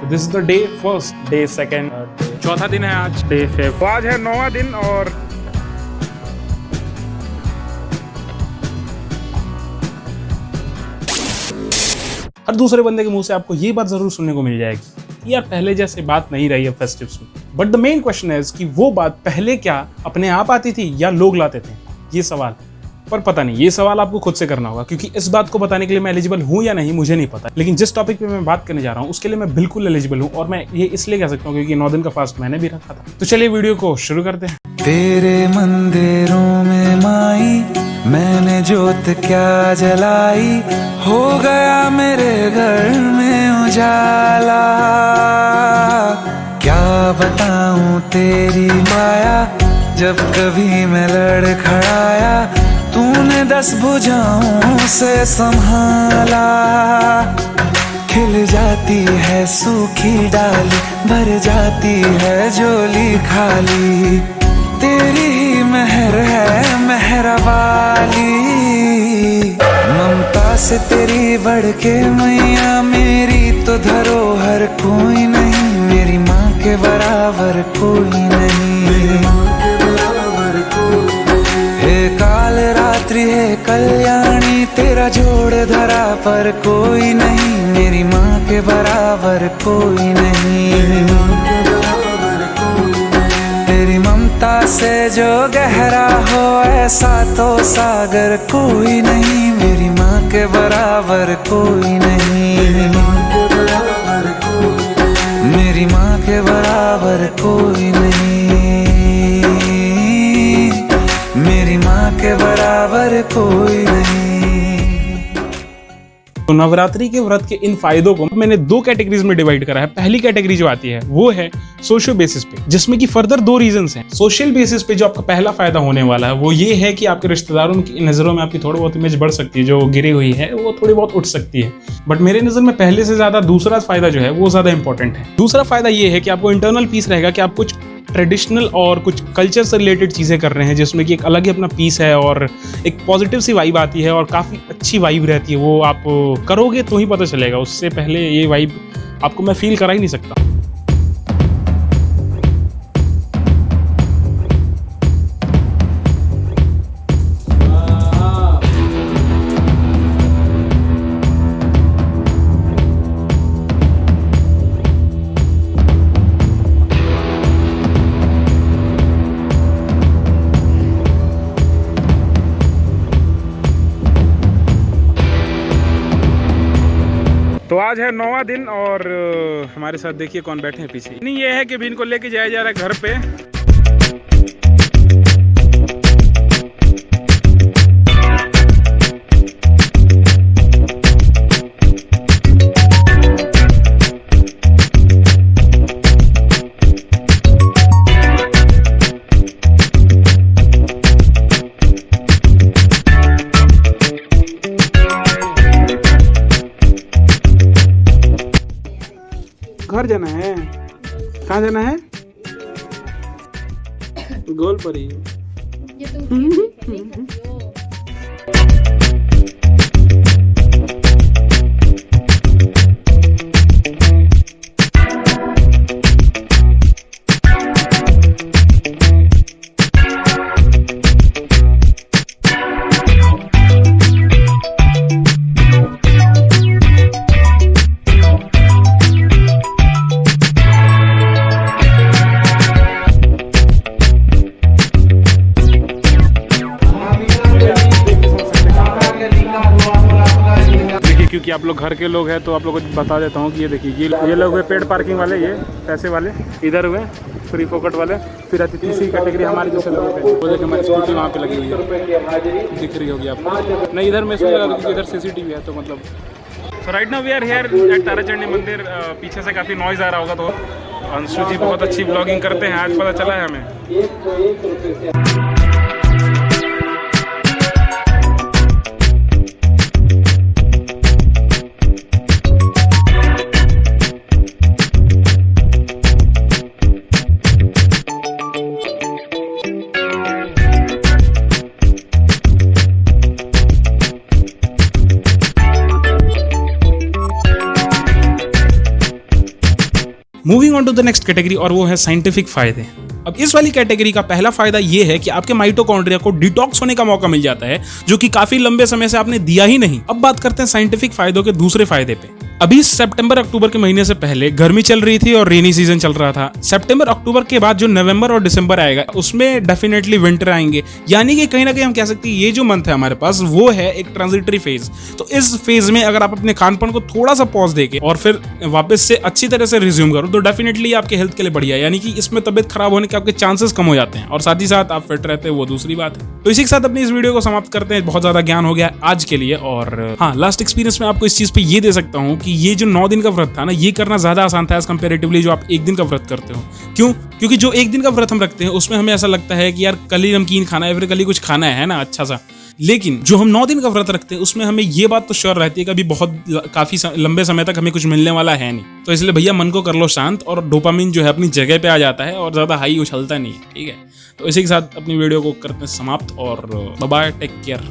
This is the day first, day second, चौथा दिन है आज, डे फिफ्थ। आज है 9वां दिन और हर दूसरे बंदे के मुंह से आपको ये बात जरूर सुनने को मिल जाएगी कि यार पहले जैसे बात नहीं रही है फेस्टिव्स में। बट द मेन क्वेश्चन है कि वो बात पहले क्या अपने आप आती थी या लोग लाते थे, ये सवाल। पर पता नहीं, ये सवाल आपको खुद से करना होगा, क्योंकि इस बात को बताने के लिए मैं एलिजिबल हूँ या नहीं मुझे नहीं पता। लेकिन जिस टॉपिक पे मैं बात करने जा रहा हूँ उसके लिए मैं बिल्कुल एलिजिबल हूँ, और मैं ये इसलिए कह सकता हूँ क्योंकि 9 दिन का फास्ट मैंने भी रखा था। तो चलिए वीडियो को शुरू करते हैं। तेरे मंदिरों में माई मैंने जोत क्या जलाई, हो गया मेरे घर में उजाला। क्या बताऊं तेरी माया, जब कभी मैं लड़खड़ाया तूने 10 भुजाओं से संभाला। खिल जाती है सूखी डाली, भर जाती है झोली खाली, तेरी ही मेहर है मेहर वाली। ममता से तेरी बढ़ के मैया, मेरी तो धरोहर कोई नहीं, मेरी माँ के बराबर कोई नहीं। हे काल रात्रि हे कल्याणी, तेरा जोड़ धरा पर कोई नहीं, मेरी माँ के बराबर कोई नहीं। तेरी ममता से जो गहरा हो ऐसा तो सागर कोई नहीं, मेरी माँ के बराबर कोई नहीं। मेरी माँ के बराबर कोई नहीं, मेरी माँ के बराबर कोई नहीं। तो नवरात्रि के व्रत के इन फायदों को मैंने 2 कैटेगरीज में डिवाइड करा है। पहली कैटेगरी जो आती है वो है सोशल बेसिस पे, जिसमें कि फर्दर 2 रीजंस हैं। सोशल बेसिस पे जो आपका पहला फायदा होने वाला है वो ये है कि आपके रिश्तेदारों की नजरों में आपकी थोड़ी बहुत इमेज बढ़ सकती है, जो गिरी हुई है वो थोड़ी बहुत उठ सकती है। बट मेरे नजर में पहले से ज्यादा दूसरा फायदा जो है वो ज्यादा इंपॉर्टेंट है। दूसरा फायदा ये है कि आपको इंटरनल पीस रहेगा कि आप कुछ ट्रेडिशनल और कुछ कल्चर से रिलेटेड चीज़ें कर रहे हैं, जिसमें कि एक अलग ही अपना पीस है और एक पॉजिटिव सी वाइब आती है और काफ़ी अच्छी वाइब रहती है। वो आप करोगे तो ही पता चलेगा, उससे पहले ये वाइब आपको मैं फील करा ही नहीं सकता। तो आज है 9वां दिन और हमारे साथ देखिए कौन बैठे हैं पीछे। नहीं, ये है कि भी इनको लेके जाया जा रहा है घर पे। घर जाना है, कहाँ जाना है? गोल पर ही। क्योंकि आप लोग घर के लोग हैं तो आप लोगों को बता देता हूँ कि ये देखिए ये लोग हुए पेड पार्किंग वाले, ये पैसे वाले, इधर हुए फ्री पॉकेट वाले। फिर आती तीसरी कैटेगरी हमारे जैसे लोगों पे, वो देखिए हमारी स्कूटी वहाँ पे लगी हुई है, दिख रही होगी आपको। नहीं, इधर मैं इसलिए लगा क्योंकि इधर CCTV है, तो मतलब। So right now we are here at Tarachandi Mandir. पीछे से काफ़ी नॉइज़ आ रहा होगा, तो अंशु जी बहुत अच्छी ब्लॉगिंग करते हैं, आज पता चला है हमें। Moving on to the next category, और वो है साइंटिफिक फायदे। अब इस वाली कैटेगरी का पहला फायदा ये है कि आपके माइटोकॉन्ड्रिया को डिटॉक्स होने का मौका मिल जाता है, जो कि काफी लंबे समय से आपने दिया ही नहीं। अब बात करते हैं साइंटिफिक फायदों के दूसरे फायदे पे। अभी सितंबर अक्टूबर के महीने से पहले गर्मी चल रही थी और रेनी सीजन चल रहा था। सितंबर अक्टूबर के बाद जो नवंबर और दिसंबर आएगा उसमें डेफिनेटली विंटर आएंगे, यानी कि कहीं ना कहीं हम कह सकते हैं ये जो मंथ है हमारे पास वो है एक ट्रांजिटरी फेज। तो इस फेज में अगर आप अपने खानपान को थोड़ा सा पॉज देके और फिर वापस से अच्छी तरह से रिज्यूम करो तो डेफिनेटली आपके हेल्थ के लिए बढ़िया है, यानी कि इसमें तबियत खराब होने के आपके चांसेस कम हो जाते हैं और साथ ही साथ आप फिट रहते हैं, वो दूसरी बात है। तो इसी के साथ अपनी इस वीडियो को समाप्त करते हैं। बहुत ज्यादा ज्ञान हो गया आज के लिए, और हाँ, लास्ट एक्सपीरियंस में आपको इस चीज पे ये दे सकता हूँ कि ये जो 9 दिन का व्रत था ना, ये करना ज्यादा आसान था एज कंपेरेटिवली जो आप एक दिन का व्रत करते हो। क्यों? क्योंकि जो एक दिन का व्रत हम रखते हैं उसमें हमें ऐसा लगता है कि यार कल ही नमकीन खाना है, फिर कल ही कुछ खाना है ना अच्छा सा। लेकिन जो हम 9 दिन का व्रत रखते हैं उसमें हमें ये बात तो श्योर रहती है कि अभी काफी लंबे समय तक हमें कुछ मिलने वाला है नहीं। तो इसलिए भैया मन को कर लो शांत, और डोपामिन जो है अपनी जगह पे आ जाता है और ज्यादा हाई उछलता नहीं है, ठीक है। तो इसी के साथ अपनी वीडियो को करते हैं समाप्त, और बाय बाय, टेक केयर।